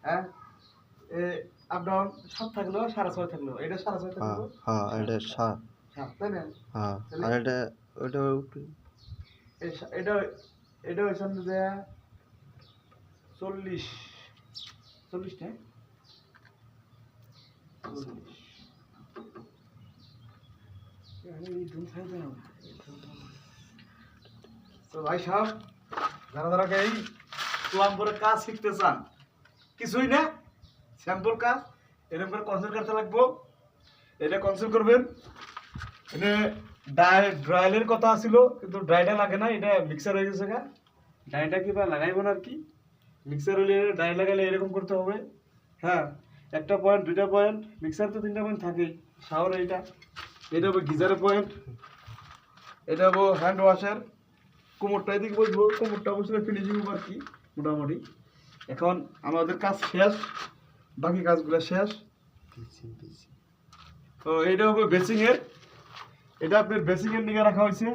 হ্যাঁ up down 7 থাকলো 6.5 থাকলো এটা 6.5 থাকলো এটা 7 তাই না আর এটা ওটা এটা এটা হইছে যে 40 না তো ভাই সাহেব যারা এই প্লাম্বারের কাজ শিখতে চান কিছুই না স্যাম্পল কাজ এরকম করে কনসাল্ট করতে লাগবো এটা কনসাল্ট করবেন এটা ড্রাইলের কথা ছিল কিন্তু ড্রাইটা লাগে না এটা মিক্সার হয়ে গেছে গা ড্রাইটা কি বা লাগাইব না আর কি মিক্সার হলে ড্রাই লাগালে এরকম করতে হবে হ্যাঁ একটা পয়েন্ট দুইটা পয়েন্ট মিক্সার তো 3টা পয়েন্ট থাকেই শাওয়ার এটা হবে গিজারের পয়েন্ট এটা হবো হ্যান্ড ওয়াশের কোমরটা এদিকে বসবো কোমরটা বসলে ফিনিশিং হবে আর কি মোটামুটি এখন আমাদের কাজ শেষ বাকি কাজগুলো শেষ তো এইটা হবে বেসিংয়ের এটা আপনার বেসিংয়ের নিয়ে রাখা হয়েছে